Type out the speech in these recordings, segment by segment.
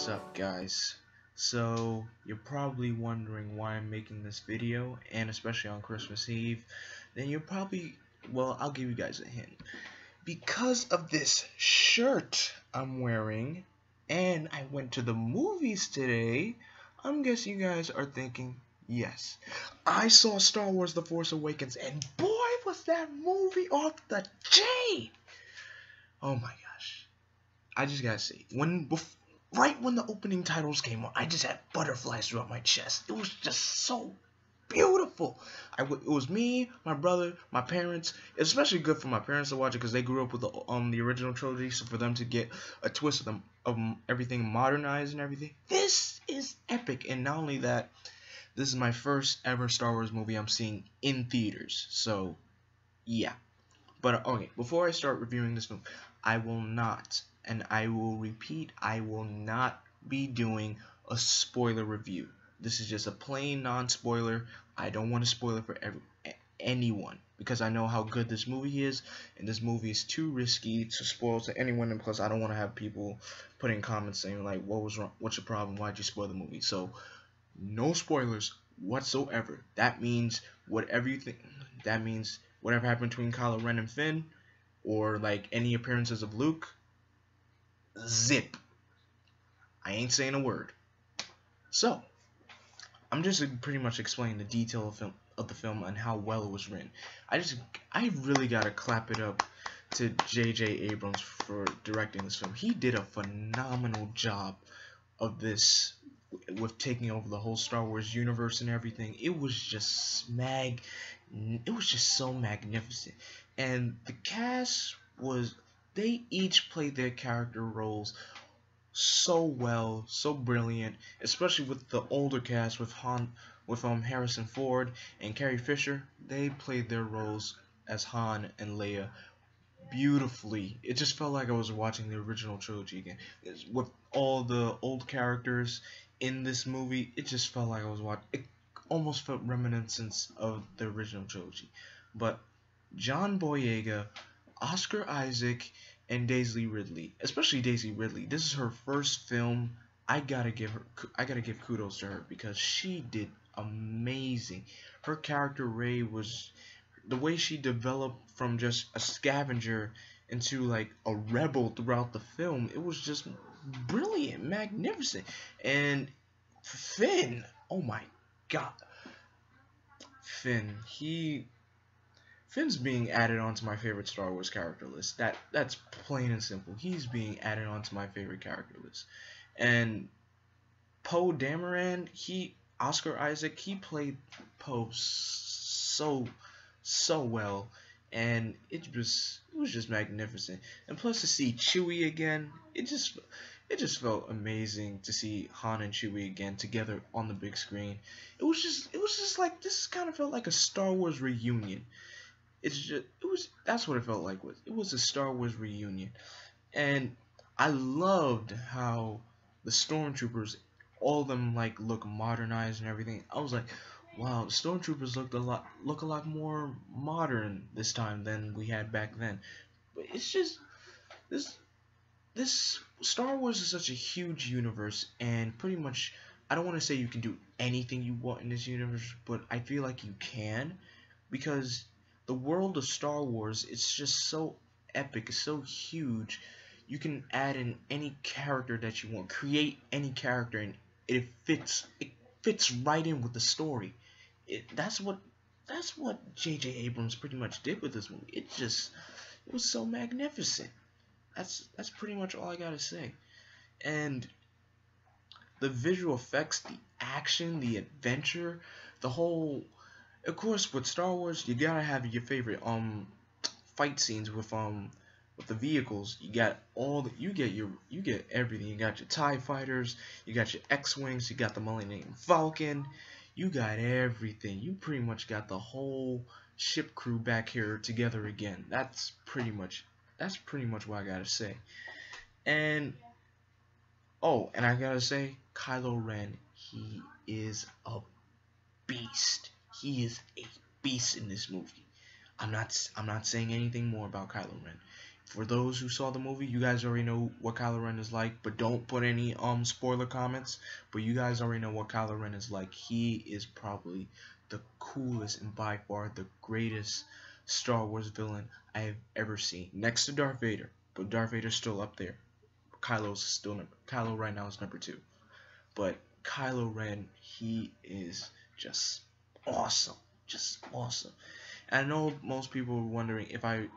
What's up, guys? So you're probably wondering why I'm making this video, and especially on Christmas Eve. Then you're probably, well, I'll give you guys a hint. Because of this shirt I'm wearing, and I went to the movies today, I'm guessing you guys are thinking, yes, I saw Star Wars The Force Awakens, and boy was that movie off the chain! Oh my gosh. I just gotta say, right when the opening titles came on, I just had butterflies throughout my chest. It was just so beautiful. It was me, my brother, my parents. It's especially good for my parents to watch it because they grew up with the original trilogy. So for them to get a twist of everything modernized and everything, this is epic. And not only that, this is my first ever Star Wars movie I'm seeing in theaters. So yeah. But okay, before I start reviewing this movie, I will not, and I will repeat, I will not be doing a spoiler review. This is just a plain non-spoiler. I don't want to spoil it for anyone because I know how good this movie is, and this movie is too risky to spoil to anyone. And plus, I don't want to have people putting comments saying like, "What was wrong? What's your problem? Why'd you spoil the movie?" So, no spoilers whatsoever. That means whatever you think. That means whatever happened between Kylo Ren and Finn, or like any appearances of Luke, zip. I ain't saying a word. So, I'm just pretty much explaining the detail of the film and how well it was written. I really gotta clap it up to J.J. Abrams for directing this film. He did a phenomenal job of this, with taking over the whole Star Wars universe and everything. It was just so magnificent. And the cast they each played their character roles so well, so brilliant, especially with the older cast with Harrison Ford and Carrie Fisher. They played their roles as Han and Leia beautifully. It just felt like I was watching the original trilogy again. With all the old characters in this movie, it just felt like I was watching. It almost felt reminiscence of the original trilogy. But John Boyega, Oscar Isaac, and Daisy Ridley, especially Daisy Ridley, this is her first film. I gotta give kudos to her because she did amazing. Her character Rey was, the way she developed from just a scavenger into like a rebel throughout the film, it was just brilliant, magnificent. And Finn, oh my god, Finn's being added onto my favorite Star Wars character list. That's plain and simple. He's being added onto my favorite character list. And Poe Dameron, Oscar Isaac, he played Poe so well, and it was just magnificent. And plus to see Chewie again, it just felt amazing to see Han and Chewie again together on the big screen. It was just like, this kind of felt like a Star Wars reunion. That's what it felt like. It was a Star Wars reunion. And I loved how the stormtroopers, all of them, like, look modernized and everything. I was like, wow, the stormtroopers look a lot more modern this time than we had back then. But it's just this Star Wars is such a huge universe, and pretty much, I don't want to say you can do anything you want in this universe, but I feel like you can, because the world of Star Wars, it's just so epic, it's so huge. You can add in any character that you want, create any character, and it fits right in with the story. That's what J.J. Abrams pretty much did with this movie. It was so magnificent. That's pretty much all I gotta say. And the visual effects, the action, the adventure, the whole. Of course, with Star Wars, you gotta have your favorite fight scenes with the vehicles. You get everything. You got your TIE fighters, you got your X-wings, you got the Millennium Falcon, you got everything. You pretty much got the whole ship crew back here together again. That's pretty much what I gotta say. And and I gotta say, Kylo Ren, he is a beast. He is a beast in this movie. I'm not saying anything more about Kylo Ren. For those who saw the movie, you guys already know what Kylo Ren is like, but don't put any spoiler comments. But you guys already know what Kylo Ren is like. He is probably the coolest and by far the greatest Star Wars villain I have ever seen, next to Darth Vader. But Darth Vader's still up there. Kylo right now is number 2. But Kylo Ren, he is just awesome, just awesome. And I know most people were wondering if I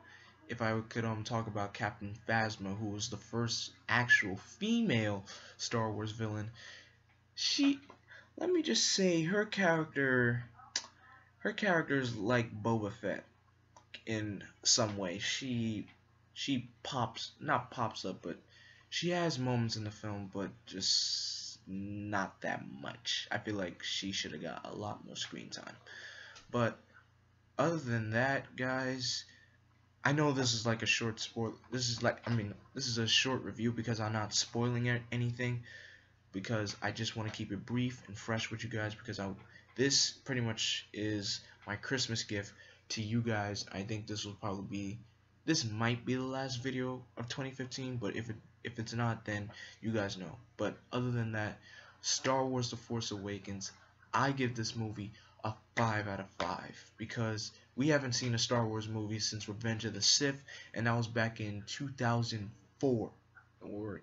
could talk about Captain Phasma, who was the first actual female Star Wars villain. Let me just say, her character is like Boba Fett in some way. She not pops up, but she has moments in the film, but just not that much. I feel like she should have got a lot more screen time. But other than that, guys, I know this is like a short spoil. This is a short review because I'm not spoiling anything, because I just want to keep it brief and fresh with you guys, because this pretty much is my Christmas gift to you guys. I think this might be the last video of 2015, but if it's not, then you guys know. But other than that, Star Wars: The Force Awakens, I give this movie a 5 out of 5, because we haven't seen a Star Wars movie since Revenge of the Sith, and that was back in 2004 or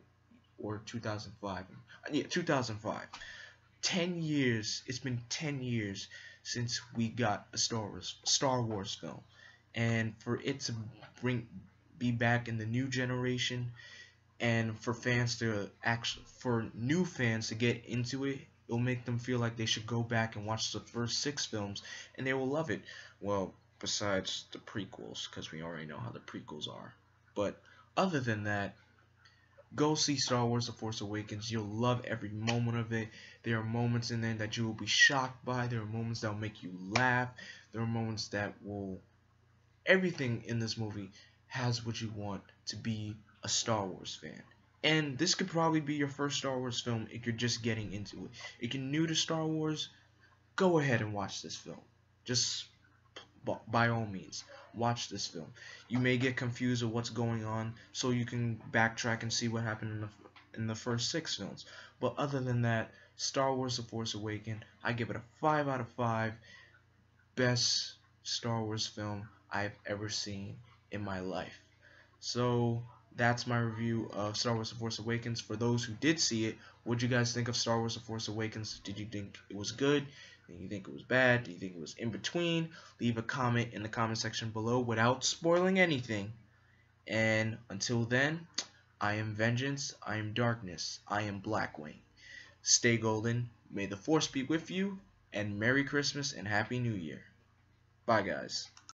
2005. Yeah, 2005. 10 years. It's been 10 years since we got a Star Wars film, and for it to be back in the new generation, and for new fans to get into it, it'll make them feel like they should go back and watch the first 6 films, and they will love it. Well, besides the prequels, because we already know how the prequels are. But other than that, go see Star Wars: The Force Awakens. You'll love every moment of it. There are moments in there that you will be shocked by. There are moments that will make you laugh. There are moments that will... Everything in this movie has what you want to be a Star Wars fan. And this could probably be your first Star Wars film if you're just getting into it. If you're new to Star Wars, go ahead and watch this film. Just by all means, watch this film. You may get confused of what's going on, so you can backtrack and see what happened in the first 6 films. But other than that, Star Wars: The Force Awakens, I give it a 5 out of 5. Best Star Wars film I've ever seen in my life. So that's my review of Star Wars: The Force Awakens. For those who did see it, what did you guys think of Star Wars: The Force Awakens? Did you think it was good? Did you think it was bad? Do you think it was in between? Leave a comment in the comment section below without spoiling anything. And until then, I am Vengeance, I am Darkness, I am Blackwing. Stay golden, may the Force be with you, and Merry Christmas and Happy New Year. Bye, guys.